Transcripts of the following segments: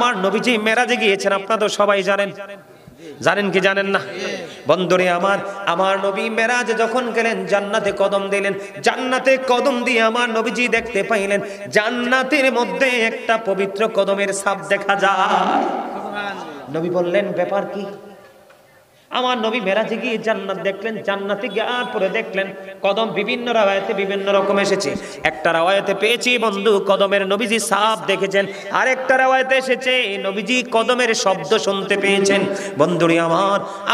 আমার নবীজি মেরাজে গিয়েছেন, আপনারা তো সবাই জানেন। জানেন কি জানেন না? বন্ধুরে আমার নবী মেরাজে যখন গেলেন, জান্নাতে কদম দিলেন। জান্নাতে কদম দিয়ে আমার নবীজি দেখতে পাইলেন জান্নাতের মধ্যে একটা পবিত্র কদমের ছাপ দেখা যায়। নবী বললেন, ব্যাপার কি? আমার নবী মেরাজে গিয়ে জান্নাত দেখলেন। জান্নাতে যাওয়ার পরে দেখলেন কদম বিভিন্ন রাওয়ায়াতে বিভিন্ন রকম এসেছে। একটা রাওয়ায়াতে পেয়েছি বন্ধু কদমের নবীজি ছাপ দেখেছেন, আর একটা রাওয়ায়াতে এসেছে নবীজি কদমের শব্দ শুনতে পেয়েছেন। বন্ধুরি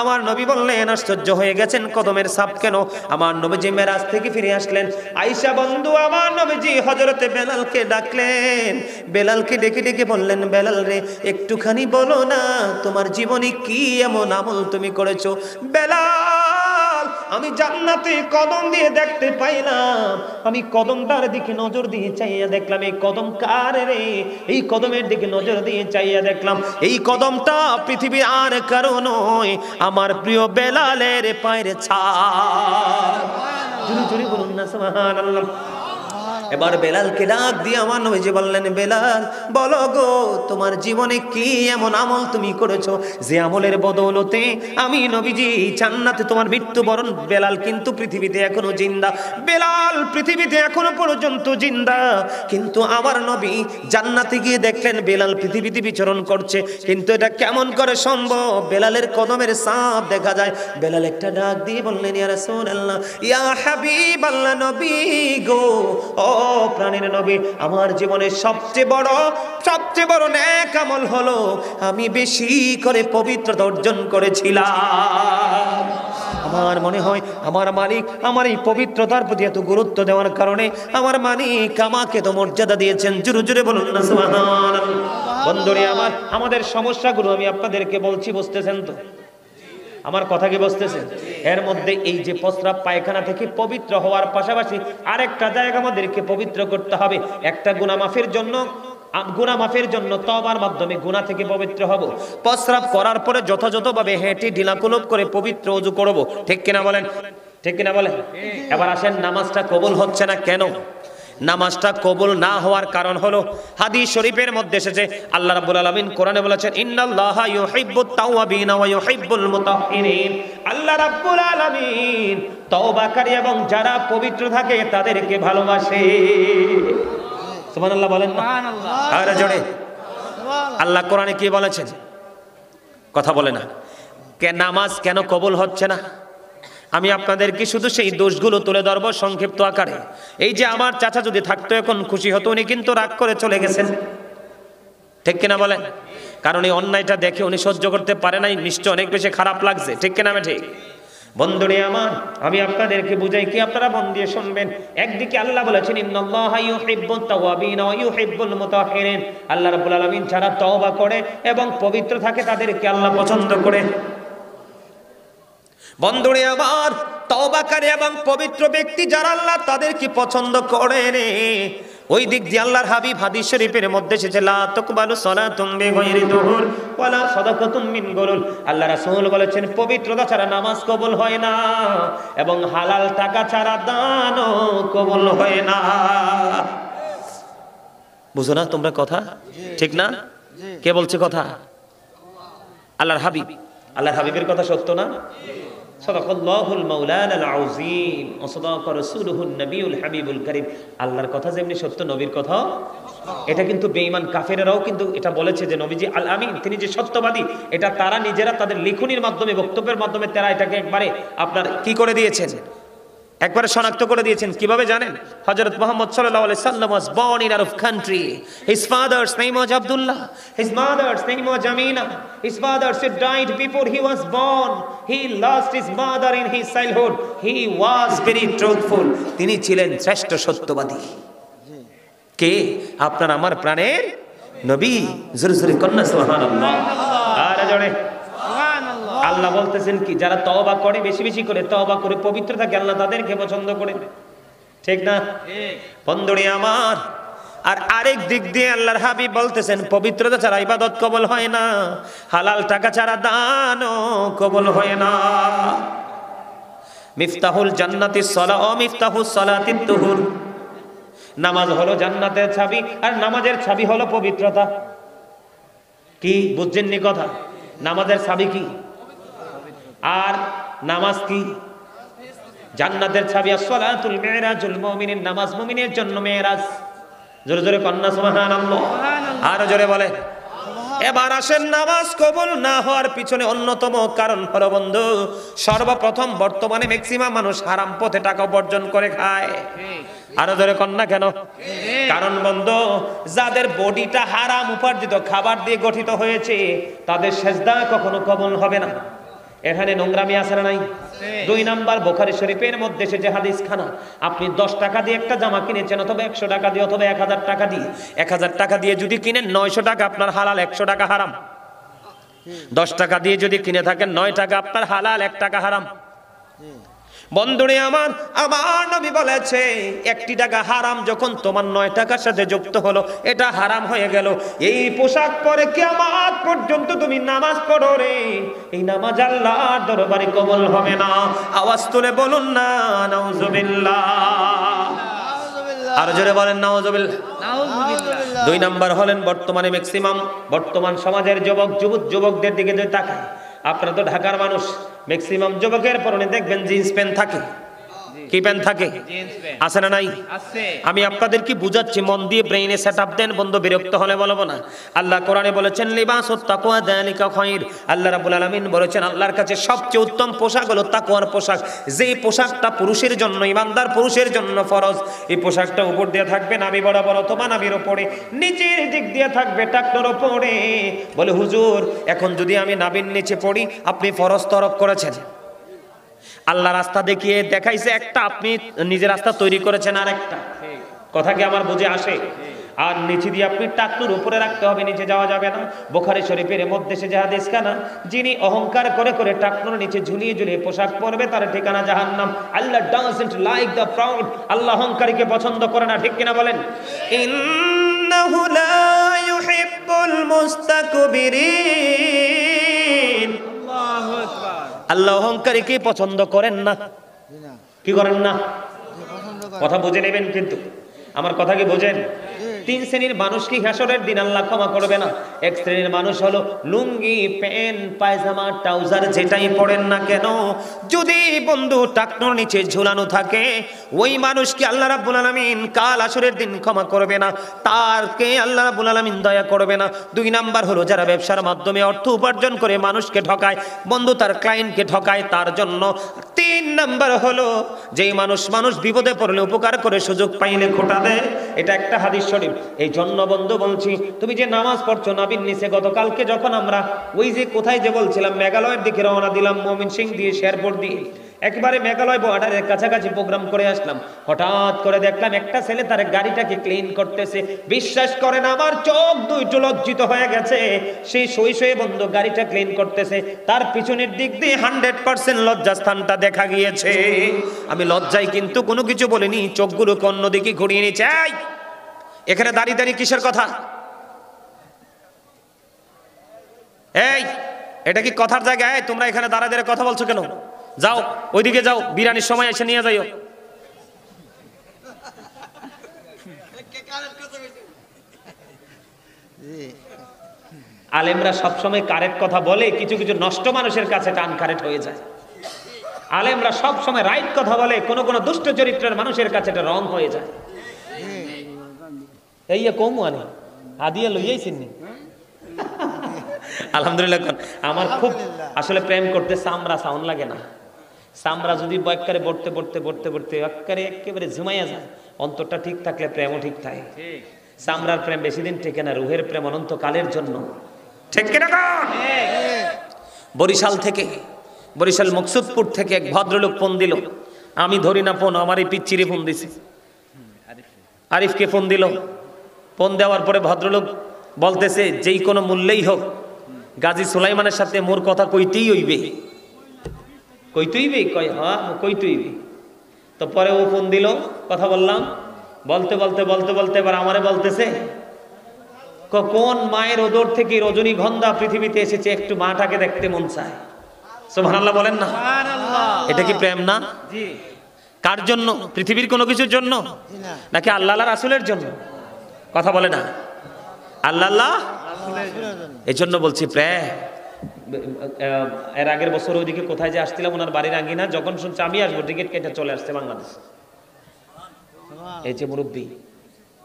আমার নবী বললেন, আশ্চর্য হয়ে গেছেন, কদমের ছাপ কেন? আমার নবীজি মেরাজ থেকে ফিরে আসলেন। আয়েশা বন্ধু আমার নবীজি হযরতে বেলালকে ডাকলেন। বেলালকে ডেকে ডেকে বললেন, বেলাল রে, একটুখানি বলো না তোমার জীবনে কি এমন আমল তুমি করেছো? বেলাল, আমি জান্নাতে কদম দিয়ে দেখতে পাইলাম, আমি কদমটার দিকে নজর দিয়ে চাইয়া দেখলাম এই কদম কার রে। এই কদমের দিকে নজর দিয়ে চাইয়া দেখলাম এই কদমটা পৃথিবীর আর কারো নয়, আমার প্রিয় বেলালের পায়ের ছাপ। জোরে জোরে বলুন না সুবহানাল্লাহ। এবার বেলালকে ডাক দিয়ে আমার নবীজি বললেন, বেলাল বলো গো, তোমার জীবনে কি এমন আমল তুমি করেছো যে আমলের বদৌলতে আমি নবীজি জান্নাতে তোমার মৃত্যুবরণ? বেলাল কিন্তু পৃথিবীতে এখনো জিন্দা, বেলাল পৃথিবীতে এখনো পর্যন্ত জিন্দা, কিন্তু আমার নবী জান্নাতে গিয়ে দেখলেন বেলাল পৃথিবীতে বিচরণ করছে। কিন্তু এটা কেমন করে সম্ভব? বেলালের কদমের ছাপ দেখা যায়। বেলাল একটা ডাক দিয়ে বললেন, ইয়া রাসূলুল্লাহ, ইয়া হাবিবাল্লাহ, নবী গো, ও প্রাণের নবী, আমার জীবনের সবচেয়ে বড় নেক আমল হলো আমি বেশি করে পবিত্রতা অর্জন করেছিলাম। আমার মনে হয় আমার মালিক আমার এই পবিত্রতার প্রতি এত গুরুত্ব দেওয়ার কারণে আমার মালিক আমাকে তো মর্যাদা দিয়েছেন। জোরে জোরে বলুন না সুবহানাল্লাহ। বন্ধুরে আমাদের সমস্যাগুলো আমি আপনাদেরকে বলছি, বুঝতেছেন তো? আমার কথা কি বুঝতেছেন? এর মধ্যে এই যে প্রস্রাব পায়খানা থেকে পবিত্র হওয়ার পাশাপাশি আরেকটা জায়গা আমাদেরকে পবিত্র করতে হবে। একটা গুনাহ মাফের জন্য তওবার মাধ্যমে গুনাহ থেকে পবিত্র হব। প্রস্রাব করার পরে যথাযথভাবে হেঁটে ঢিলাকুলুপ করে পবিত্র ওযু করব। ঠিক কিনা বলেন? ঠিক কিনা বলেন? এবার আসেন, নামাজটা কবুল হচ্ছে না কেন? নামাজটা কবুল না হওয়ার কারণ হলো হাদিস শরীফের মধ্যে এসেছে, আল্লাহ রাব্বুল আলামিন কোরআনে বলেছেন, ইন্নাল্লাহা ইউহিব্বুত তাওয়াবিন ওয়া ইউহিব্বুল মুতাহহিরিন। আল্লাহ রাব্বুল আলামিন তওবাকারী এবং যারা পবিত্র থাকে তাদেরকে ভালোবাসে। সুবহানাল্লাহ বলেন না? সুবহানাল্লাহ। আরে জোরে আল্লাহ কোরআনে কি বলেছেন? কথা বলে না। নামাজ কেন কবুল হচ্ছে না? আমি আপনাদেরকে শুধু সেই দোষগুলো তুলে ধরবো সংক্ষিপ্ত আকারে। এই যে আমার চাচা যদি থাকতো এখন খুশি হতো, উনি কিন্তু রাগ করে চলে গেছেন। ঠিক কিনা বলেন? কারণ এই অন্যায়টা দেখে উনি সহ্য করতে পারে নাই, নিশ্চয় অনেক বেশি খারাপ লাগছে। ঠিক কিনা? ঠিক। বন্ধুরে আমি আপনাদেরকে বুঝাই কি, আপনারা মন দিয়ে শুনবেন। একদিকে আল্লাহ বলেছেন, ইন্নাল্লাহা ইউহিব্বুত তাওয়াবিন ওয়া ইউহিব্বুল মুতাহহিরিন। আল্লাহ রাব্বুল আলামিন যারা তওবা করে এবং পবিত্র থাকে তাদেরকে আল্লাহ পছন্দ করে। বন্ধুরে তওবাকারী এবং পবিত্র ব্যক্তি যারা আল্লাহ তাদেরকে পছন্দ করেন, ওই দিক দিয়ে আল্লাহর হাবিব হাদিস শরীফের মধ্যে এসেছে, লা তুকবালু সালাতুম বিগাইরি দুহুর ওয়ালা সাদাকাতুম মিন গুলুল। আল্লাহ রাসূল বলেছেন, পবিত্রতা ছাড়া নামাজ কবুল হয় না এবং হালাল টাকা ছাড়া দানও কবুল হয় না। বুঝো না তোমরা কথা? ঠিক না? কে বলছে কথা? আল্লাহর হাবিব। আল্লাহর হাবিবের কথা সত্য না? সাদাকাল্লাহুল মাওলানাল আযীম ওয়া সাদাকা রাসূলুহুন নবিয়ুল হাবিবুল কারীম। আল্লাহর কথা যেমনি সত্য, নবীর কথা। এটা কিন্তু বেঈমান কাফেররাও কিন্তু এটা বলেছে যে নবীজি আল আমিন, তিনি যে সত্যবাদী, এটা তারা নিজেরা তাদের লিখনির মাধ্যমে, বক্তব্যের মাধ্যমে তারা এটাকে একবারে আপনার কি করে দিয়েছেন, একবারে শনাক্ত করে দিয়েছেন। কিভাবে জানেন? হযরত মুহাম্মদ সাল্লাল্লাহু আলাইহি সাল্লাম was born in Arab country. His father's name was Abdullah. His mother's name was Amina. His father died before he was born. He lost his mother in his childhood. He was very truthful. তিনি ছিলেন শ্রেষ্ঠ সত্যবাদী। কে? আপনার আমার প্রাণের নবী। জোরে জোরে কন্যা সুবহানাল্লাহ। আর জোরে আল্লাহ বলতেছেন কি, যারা তওবা করে, বেশি বেশি করে তওবা করে পবিত্র থাকে, আল্লাহ তাদেরকে পছন্দ করে। ঠিক না? বন্ধুরে আর আরেক দিক দিয়ে আল্লাহর হাবিব বলতেছেন, পবিত্রতা ছাড়া ইবাদত কবুল হয় না, হালাল টাকা ছাড়া দানও কবুল হয় না। মিফতাহুল জান্নাতিস সালাহ ওয়া মিফতাহুস সালাতিত তুহুর। নামাজ হলো জান্নাতের চাবি, আর নামাজের চাবি হলো পবিত্রতা। কি বুঝছেননি কথা? নামাজের চাবি কি? আর নামাজ কি? জান্নাতের চাবি। আসসালাতুল মিরাজুল মুমিনিন, নামাজ মুমিনের জন্য মেরাজ। জোরে জোরে কন্না সুবহানাল্লাহ, আর জোরে বলে। এবার আসেন, নামাজ কবুল না হওয়ার পিছনে অন্যতম কারণ হলো বন্ধু, সর্বপ্রথম বর্তমানে ম্যাক্সিমাম মানুষ হারাম পথে টাকা উপার্জন করে খায়। আরো ধরে কন্যা কেন? কারণ বন্ধু, যাদের বডিটা হারাম উপার্জিত খাবার দিয়ে গঠিত হয়েছে, তাদের সেজদা কখনো কবুল হবে না। এখানে নোংরামি আছে না নাই? 2 নাম্বার, বুখারী শরীফের মধ্যে সে যে হাদিস খানা, আপনি 10 টাকা দিয়ে একটা জামা কিনেছেন, অথবা 100 টাকা দিয়ে, অথবা 1000 টাকা দিয়ে, 1000 টাকা দিয়ে যদি কিনেন 900 টাকা আপনার হালাল, 100 টাকা হারাম। 10 টাকা দিয়ে যদি কিনে থাকেন 9 টাকা আপনার হালাল, 1 টাকা হারাম। বন্ধুরে আমার, আমার নবী বলেছে 1 টাকা হারাম যখন তোমার 9 টাকার সাথে যুক্ত হলো, এটা হারাম হয়ে গেল। এই পোশাক পরে কিয়ামত পর্যন্ত তুমি নামাজ পড়ো রে, এই নামাজ আল্লাহর দরবারে কবুল হবে না। আওয়াজ তুলে বলুন না নাউজুবিল্লাহ, আর জোরে বলেন নাউজুবিল্লাহ। 2 নাম্বার হলেন বর্তমানে ম্যাক্সিমাম বর্তমান সমাজের যুবকদের দিকে যদি তাকায়, আপনারা তো ঢাকার মানুষ, ম্যাক্সিমাম যুবকের পরনে দেখবেন জিন্স প্যান্ট থাকে। কি প্যান্ট থাকে? আছে না নাই? আমি আপনাদের কি বুঝাচ্ছি, মন দিয়ে ব্রেইনে সেটআপ দেন বন্ধু, বিরক্ত হলে বলবো না। আল্লাহ কোরআনে বলেছেন লিবাসুত তাকওয়া যালিকা খায়র। আল্লাহ রাব্বুল আলামিন বলেছেন আল্লাহর কাছে সবচেয়ে উত্তম পোশাক হলো তাকওয়ার পোশাক। যেই পোশাকটা পুরুষের জন্য, ইমানদার পুরুষের জন্য ফরজ। এই পোশাকটা উপর দিয়ে থাকবে নাভি বরাবর অথবা নাভির উপরে, নিচের দিক দিয়ে থাকবে টাকনোর উপরে। বলে হুজুর, এখন যদি আমি নাভির নিচে পড়ি, আপনি ফরজ তরক করেছেন। আল্লাহ রাস্তা দেখিয়ে দেখাইছে একটা, আপনি নিজের রাস্তা তৈরি করেছেন আর একটা। কথা কি আমার বুঝে আসে? আর নিচে দিয়ে আপনি টাকনুর উপরে রাখতে হবে, নিচে যাওয়া যাবে না। বুখারী শরীফের মধ্যে সে যে হাদিস খানা, যিনি অহংকার করে করে টাকনুর নিচে ঝুলিয়ে ঝুলিয়ে পোশাক পরবে, তার ঠিকানা জাহান্নাম। আল্লাহ ডাজন্ট লাইক দ্য প্রাউড, আল্লাহ অহংকারীকে পছন্দ করে না। ঠিক কিনা বলেন? ইন্নাহু লা ইউহিব্বুল মুস্তাকবিরিন, আল্লাহু আকবার। আল্লাহ অহংকারীকে পছন্দ করেন না। কি করেন না? কথা বুঝে নেবেন কিন্তু, আমার কথা কি বোঝেন? 3 শ্রেণীর মানুষকে হাসরের দিন আল্লাহ ক্ষমা করবে না। 1 শ্রেণীর মানুষ হলো লুঙ্গি, প্যান্ট, পায়জামা, ট্রাউজার যেটাই পরেন না কেন, যদি বন্ধু টাকনোর নিচে ঝুলানো থাকে, ওই মানুষকে আল্লাহ রাব্বুল আলামিন কাল হাসরের দিন ক্ষমা করবে না, তারকে আল্লাহ রাব্বুল আলামিন দয়া করবে না। 2 নাম্বার হলো যারা ব্যবসার মাধ্যমে অর্থ উপার্জন করে মানুষকে ঠকায়, বন্ধু তার ক্লায়েন্টকে ঠকায়, তার জন্য। 3 নাম্বার হলো যেই মানুষ বিপদে পড়লে উপকার করে, সুযোগ পাইলে খোটা দেয়। এটা একটা হাদিস শরীফ। এই জন্য বন্ধু বলছি, তুমি যে নামাজ পড়ছো নাবির নিচে, গতকালকে যখন আমরা ওই যে কোথায় যে বলছিলাম মেঘালয়ের দিকে রওনা দিলাম, ময়মনসিং দিয়ে, শেরপুর দিয়ে, একেবারে মেঘালয় বর্ডারের কাছাকাছি প্রোগ্রাম করে আসলাম। হঠাৎ করে দেখলাম একটা ছেলে তার গাড়িটাকে ক্লিন করতেছে। বিশ্বাস করেন আমার চোখ দুইটো লজ্জিত হয়ে গেছে। সেই শৈশবে বন্ধু গাড়িটা ক্লিন করতেছে, তার পিছনের দিক দিয়ে 100% লজ্জাস্থানটা দেখা গিয়েছে। আমি লজ্জায় কিন্তু কোনো কিছু বলিনি, চোখগুলোকে অন্যদিকে ঘুরিয়ে নিয়েছে। এখানে দাঁড়িয়ে দাঁড়িয়ে কিসের কথা? এই, এটা কি কথার জায়গায়? তোমরা এখানে দাঁড়া দাঁড়িয়ে কথা বলছো কেন? যাও ওইদিকে যাও, বিরিয়ানির সময় এসে নিয়ে যাইও। আলেমরা সবসময় কারেক্ট কথা বলে, কিছু কিছু নষ্ট মানুষের কাছে টান কারেক্ট হয়ে যায়। আলেমরা সবসময় রাইট কথা বলে, কোন কোন দুষ্ট চরিত্রের মানুষের কাছে এটা রং হয়ে যায়। এই কমু আনি আদিয়া লইয়াইছেন নি? আলহামদুলিল্লাহ। আমার খুব আসলে প্রেম করতে চামড়া সাউন্ড লাগে না। চামড়া যদি বয়কারে বড়তে বড়তে বড়তে বড়তে একেবারে ঝুমাইয়া যায়, অন্তরটা ঠিক থাকলে প্রেমও ঠিক থাকে। চামড়ার প্রেম বেশি দিন টেকে না, রুহের প্রেম অনন্তকালের জন্য। ঠিক কিনা? বরিশাল মকসুদপুর থেকে এক ভদ্রলোক ফোন দিল, আমি ধরি না ফোন, আমার এই পিচ্চিরে ফোন দিছে। আরিফকে ফোন দিল। ফোন দেওয়ার পরে ভদ্রলোক বলতেছে যেই কোনো মূল্যেই হোক গাজী সুলাইমানের সাথে মোর কথা কইতেই হইবে। কয় হ্যাঁ কইতেই হইবে। তো পরে ও ফোন দিল, কথা বললাম, বলতে এবার আমারে বলতেছে কোন মায়ের ওদর থেকে রজনীগন্ধা পৃথিবীতে এসেছে, একটু মাটাকে দেখতে মন চায়। সুবহানাল্লাহ বলেন না? এটা কি প্রেম না? কার জন্য? পৃথিবীর কোনো কিছুর জন্য নাকি আল্লাহ রাসূলের জন্য? কথা বলে না। আল্লাহ এই জন্য বলছি প্রায় এর আগের বছর ওইদিকে কোথায় যে আসছিলাম ওনার বাড়ির আঙ্গিনা, যখন শুনছে আমি আসবো টিকিট কেটে চলে আসছে বাংলাদেশ। এই যে মুরব্বী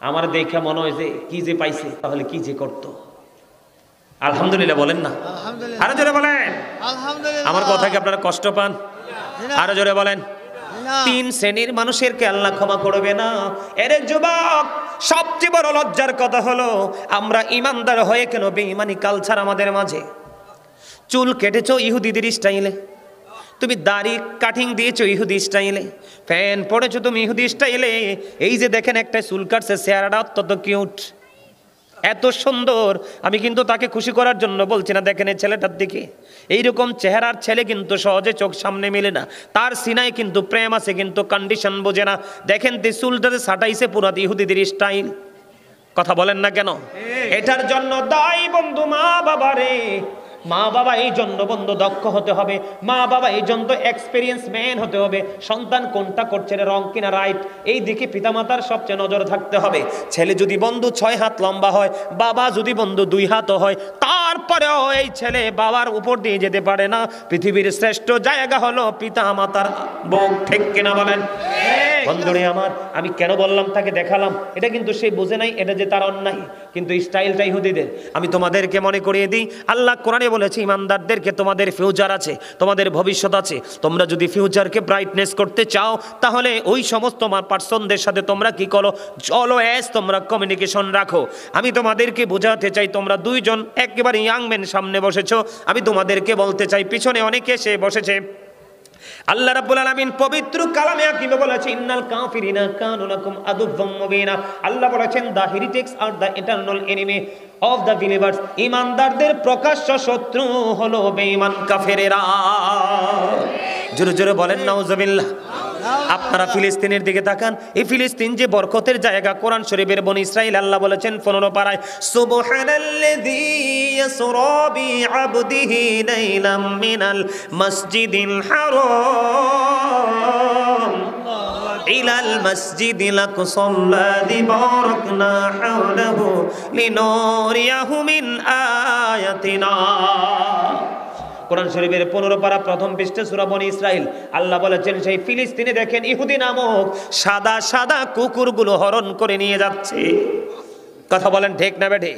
আমার দেখে মনে হয় যে কি যে পাইছে, তাহলে কি যে করতো। আলহামদুলিল্লাহ বলেন না, আরো জোরে বলেন। আমার কথা কি আপনারা কষ্ট পান? আরো জোরে বলেন। তিন শ্রেণীর মানুষেরকে আল্লাহ ক্ষমা করবে না। এর যুবক, সবচেয়ে বড় লজ্জার কথা হলো আমরা ইমানদার হয়ে কেন বেঈমানি কালচার আমাদের মাঝে। চুল কেটেছো ইহুদিদের স্টাইলে, তুমি দাড়ি কাটিং দিয়েছো ইহুদি স্টাইলে, ফ্যান পড়েছো তুমি ইহুদি স্টাইলে। এই যে দেখেন একটা চুল কাটছে, চেহারাটা অত্যন্ত কিউট, এত সুন্দর। আমি কিন্তু তাকে খুশি করার জন্য বলছি না, দেখেন এই ছেলেটার দিকে, এইরকম চেহারার ছেলে কিন্তু সহজে চোখ সামনে মেলে না। তার সিনায় কিন্তু প্রেম আছে, কিন্তু কন্ডিশন বোঝে না। দেখেন তে চুলটাতে সাটাইছে পুরা ইহুদিদের স্টাইল। কথা বলেন না কেন? এটার জন্য দায়ী বন্ধু মা বাবা রে। মা বাবা এই জন্য বন্ধু দক্ষ হতে হবে, মা বাবা এই জন্য এক্সপিরিয়েন্স ম্যান হতে হবে। সন্তান কোনটা করছে, রং কিনা রাইট, এই দিকে পিতামাতার সবচেয়ে নজর থাকতে হবে। ছেলে যদি বন্ধু 6 হাত লম্বা হয়, বাবা যদি বন্ধু 2 হাতও হয়, তারপরেও এই ছেলে বাবার উপর দিয়ে যেতে পারে না। পৃথিবীর শ্রেষ্ঠ জায়গা হলো পিতামাতার বুক, ঠিক কিনা বলেন? বন্ধুরে আমার, আমি কেন বললাম তাকে দেখালাম, এটা কিন্তু সে বুঝে নাই এটা যে তার অন্যায়, কিন্তু স্টাইলটাই ইহুদিদের। আমি তোমাদেরকে মনে করিয়ে দিই, আল্লাহ কোরআনে বলেছে ইমানদারদেরকে তোমাদের ফিউচার আছে, তোমাদের ভবিষ্যৎ আছে। তোমরা যদি ফিউচারকে ব্রাইটনেস করতে চাও, তাহলে ওই সমস্ত পার্সনদের সাথে তোমরা কি করো, অলওয়েজ তোমরা কমিউনিকেশন রাখো। আমি তোমাদেরকে বোঝাতে চাই, তোমরা দুইজন একেবারে ইয়াং ম্যান সামনে বসেছো, আমি তোমাদেরকে বলতে চাই পিছনে অনেকে এসে বসেছে। আল্লাহ রাব্বুল আলামিন পবিত্র কালামে হাকিমে বলেছে ইন্নাল কাফিরিনা কানু লাকুম আদুওয়াম মুবিনা। আল্লাহ বলেছেন the heretics are the eternal enemy of the believers. ঈমানদারদের প্রকাশ্য শত্রু হলো বেঈমান কাফেরেরা। জোরে জোরে বলেন নাউজুবিল্লাহ। আপনারা ফিলিস্তিনের দিকে তাকান, এই ফিলিস্তিন যে বরকতের জায়গা, কোরআন শরীফের বনি ইসরাইল আল্লাহ বলেছেন 15 পারায়, সুবহানাল্লাযী ইয়াসরা বিআবদিহি লাইলাম মিনাল মাসজিদিল হারাম ইলাল মাসজিদিল আকসাল্লাযী বারাকনা হাওলাহু লিনুরিয়াহু মিন আয়াতিনা। কোরআন শরীফের 15 পারা প্রথম পৃষ্ঠা সূরা বনি ইসরাইল। আল্লাহ বলেছেন সেই ফিলিস্তিনে দেখেন ইহুদি নামক সাদা সাদা কুকুরগুলো হরণ করে নিয়ে যাচ্ছে। কথা বলেন ঠিক না বেঠে?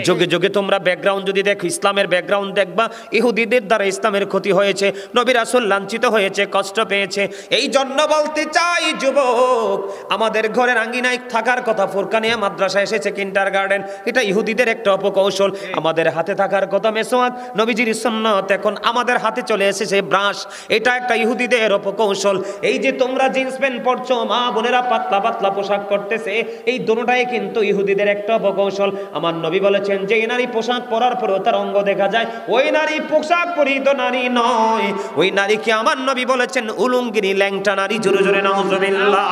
যুগে যুগে তোমরা ব্যাকগ্রাউন্ড যদি দেখো, ইসলামের ব্যাকগ্রাউন্ড দেখবা, ইহুদিদের দ্বারা ইসলামের ক্ষতি হয়েছে, নবী রাসূল লাঞ্ছিত হয়েছে, কষ্ট পেয়েছে। এই জন্য বলতে চাই যুবক, আমাদের ঘরের আঙ্গিনায় থাকার কথা ফুরকানিয়া মাদ্রাসা এসেছে কিন্ডারগার্টেন, এটা ইহুদিদের একটা অপকৌশল। আমাদের হাতে থাকার কথা মেসওয়াক, নবীজির সুন্নাত, এখন আমাদের হাতে চলে এসেছে ব্রাশ, এটা একটা ইহুদিদের অপকৌশল। এই যে তোমরা জিন্স প্যান্ট পরছো, মা বোনেরা পাতলা পাতলা পোশাক করতেছে, এই দুটোটাই কিন্তু ইহুদিদের একটা অপকৌশল। আমার নবী বলেছেন যে নারী পোশাক পরার পরেও তার অঙ্গ দেখা যায়, ওই নারী পোশাক পরিহিত নারী নয়, ওই নারীকে আমার নবী বলেছেন উলুঙ্গিনী ল্যাংটা নারী। জোরে জোরে নাউজুবিল্লাহ।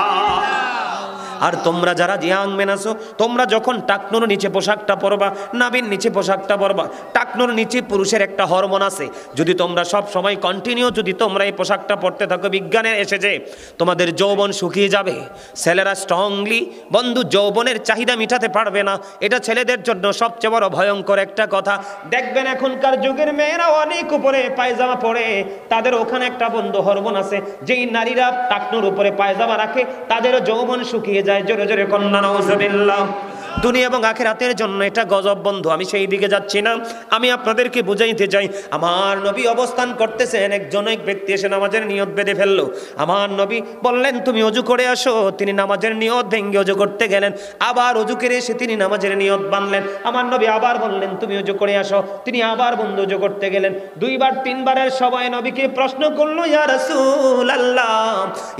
আর তোমরা যারা ইয়াং মেন আছো, তোমরা যখন টাকনুর নিচে পোশাকটা পরবা, নাভির নিচে পোশাকটা পরবা, টাকনুর নিচে পুরুষের একটা হরমোন আছে, যদি তোমরা সব সময় কন্টিনিউ যদি তোমরা এই পোশাকটা পরতে থাকো, বিজ্ঞানে এসেছে তোমাদের যৌবন শুকিয়ে যাবে। ছেলেরা স্ট্রংলি বন্ধু যৌবনের চাহিদা মিটাতে পারবে না, এটা ছেলেদের জন্য সবচেয়ে বড় ভয়ঙ্কর একটা কথা। দেখবেন এখনকার যুগের মেয়েরা অনেক উপরে পায়জামা পরে, তাদের ওখানে একটা বন্ধু হরমোন আছে, যেই নারীরা টাকনুর উপরে পায়জামা রাখে তাদেরও যৌবন শুকিয়ে যায়। জোরে জোরে কন্যা নাউজুবিল্লাহ। দুনিয়া এবং আখিরাতের জন্য এটা গজব বন্ধু। আমি সেই দিকে যাচ্ছি না, আমি আপনাদেরকে বুঝাইতে চাই। আমার নবী অবস্থান করতেছেন, একজন এক ব্যক্তি এসে নামাজের নিয়ত বেঁধে ফেললো। আমার নবী বললেন তুমি অজু করে আসো। তিনি নামাজের নিয়ত ভেঙে অজু করতে গেলেন, আবার অজু করে এসে তিনি নামাজের নিয়ত বানলেন। আমার নবী আবার বললেন তুমি অজু করে আসো, তিনি আবার বন্ধু অজু করতে গেলেন। 2 বার 3 বারের সবাই নবীকে প্রশ্ন করলো, ইয়া রাসূলুল্লাহ,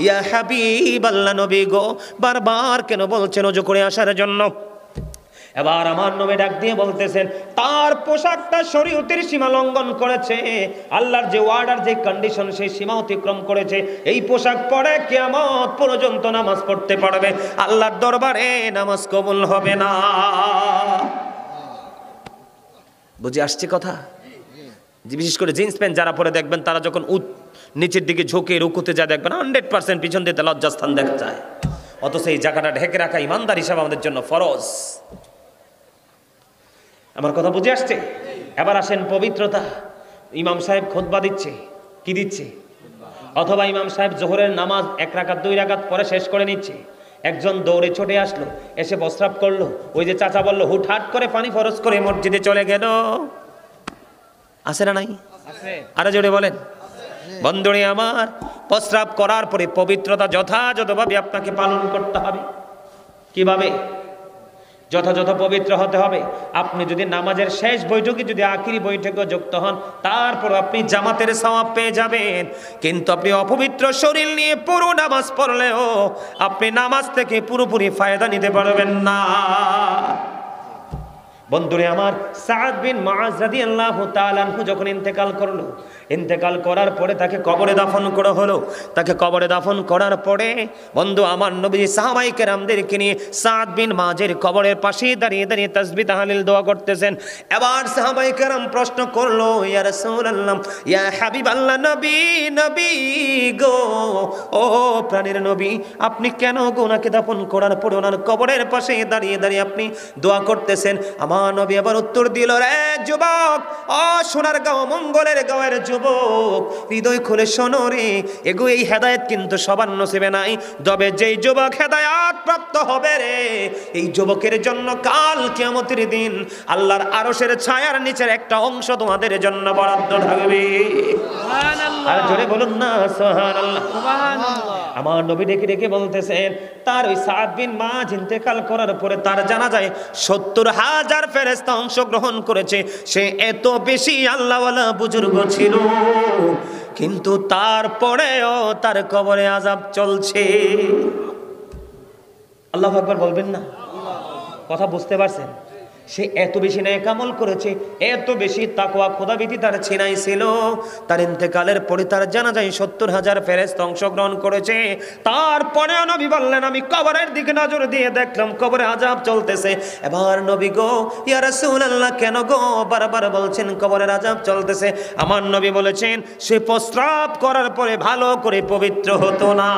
ইয়া হাবিবাল্লাহ, নবী গো বারবার কেন বলছেন অজু করে আসার জন্য? এবার আমার নবী ডাক দিয়ে বলতেছেন তার পোশাকটা শরীয়তের সীমা লঙ্ঘন করেছে, আল্লাহর যে ওয়ার্ডার যে কন্ডিশন সেই সীমা অতিক্রম করেছে। এই পোশাক পরে কিয়ামত পর্যন্ত নামাজ পড়তে পারবে, আল্লাহর দরবারে নামাজ কবুল হবে না। বুঝে আসছে কথা? বিশেষ করে জিন্স প্যান্ট যারা পরে দেখবেন, তারা যখন নিচের দিকে ঝুঁকে রুকুতে যায় দেখবেন 100% পিছন দিতে লজ্জাস্থান দেখা যায়, অথচ এই জায়গাটা ঢেকে রাখা ইমানদার হিসাবে আমাদের জন্য ফরজ। আমার কথা বুঝে আসছে? এবার আসেন পবিত্রতা। ইমাম সাহেব খুতবা দিচ্ছে, কি দিচ্ছে? অথবা ইমাম সাহেব জোহরের নামাজ 1 রাকাত 2 রাকাত পরে শেষ করে নিচ্ছে, একজন দৌড়ে ছুটে আসলো, এসে প্রস্রাব করলো, ওই যে চাচা বললো হুটহাট করে পানি ফরজ করে মসজিদে চলে গেল। আছে না নাই? আরে জোরে বলেন। বন্ধুরে আমার, প্রস্রাব করার পরে পবিত্রতা যথাযথভাবে আপনাকে পালন করতে হবে। কিভাবে? যথাযথ পবিত্র হতে হবে। আপনি যদি নামাজের শেষ বৈঠকে যদি আখিরি বৈঠকে যুক্ত হন, তারপর আপনি জামাতের সওয়াব পেয়ে যাবেন। কিন্তু আপনি অপবিত্র শরীর নিয়ে পুরো নামাজ পড়লেও আপনি নামাজ থেকে পুরোপুরি ফায়দা নিতে পারবেন না। বন্ধুরে আমার, সাদ বিন মুআজ রাদিয়াল্লাহু তাআলা আনহু যখন ইন্তেকাল করলো, ইন্তেকাল করার পরে তাকে কবরে দাফন করা হলো। তাকে কবরে দাফন করার পরে বন্ধু আমার নবীজি সাহাবায়ে কেরামদেরকে নিয়ে সাদ বিন মুআজের কবরের পাশে দাঁড়িয়ে দাঁড়িয়ে তাসবিহ তাহলিল দোয়া করতেছেন। এবার সাহাবায়ে কেরাম প্রশ্ন করলো, ইয়া রাসূলুল্লাহ, ইয়া হাবিবাল্লাহ, নবী নবী গো, ও প্রাণের নবী, আপনি কেন গো ওনাকে দাফন করার পরে ওনার কবরের পাশে দাঁড়িয়ে দাঁড়িয়ে আপনি দোয়া করতেছেন? আমার নবী আবার উত্তর দিল, রে যুবক, ও সোনার গাঁও মঙ্গলের গাঁয়ের যুবক, হৃদয় খুলে শোনো রে, এগো এই হেদায়েত কিন্তু সবার নসিবে নাই। তবে যেই যুবক হেদায়েত প্রাপ্ত হবে রে, এই যুবকের জন্য কাল কিয়ামতের দিন আল্লাহর আরশের ছায়ার নিচের একটা অংশ তোমাদের জন্য বরাদ্দ থাকবে। সুবহানাল্লাহ। আর জোরে বলুন না সুবহানাল্লাহ। সুবহানাল্লাহ। আমার নবী ডেকে ডেকে বলতেছেন, তার ওই সাদ বিন মুআজ ইন্তেকাল করার পরে তার জানাজায় 70,000 ফেরেশতা অংশগ্রহণ করেছে। সে এত বেশি আল্লাহওয়ালা বুজুর্গ ছিল, কিন্তু তারপরেও তার কবরে আযাব চলছে। আল্লাহু আকবার বলবেন না? কথা বুঝতে পারছেন? সে এত বেশি নেক আমল করেছে, এত বেশি তাকওয়া খোদাভীতি তার ছিনাই ছিল। তার ইন্তেকালের পরে তার জানাজায় 70,000 ফেরেশতা অংশগ্রহণ করেছে। তারপরেও নবী বললেন, আমি কবরের দিকে নজর দিয়ে দেখলাম কবরে আযাব চলতেছে। এবার নবী গো, ইয়া রাসূলুল্লাহ, কেন গো বারবার বলছেন কবরের আযাব চলতেছে? আমার নবী বলেছেন, সে প্রস্রাব করার পরে ভালো করে পবিত্র হতো না।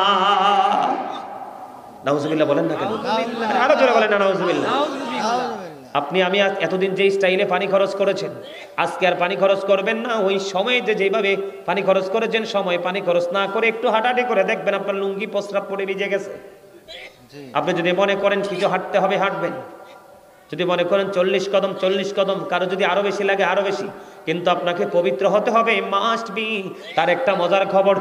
নাউজুবিল্লাহ বলেন না কেন? আরো জোরে বলেন না নাউজুবিল্লাহ। আপনি আমি এতদিন যে স্টাইলে পানি খরচ করেছেন, আজকে আর পানি খরচ করবেন না। ওই সময় যেভাবে পানি খরচ করেছেন, সময় পানি খরচ না করে একটু হাঁটাহাঁটি করে দেখবেন আপনার লুঙ্গি প্রস্রাব পরে ভিজে গেছে। আপনি যদি মনে করেন কিছু হাঁটতে হবে, হাঁটবেন। যদি মনে করেন 40 কদম 40 কদম, কারো যদি আরো বেশি লাগে আরো বেশি, কিন্তু আপনাকে পবিত্র হতে হবে, মাস্ট বি। তার একটা মজার খবর,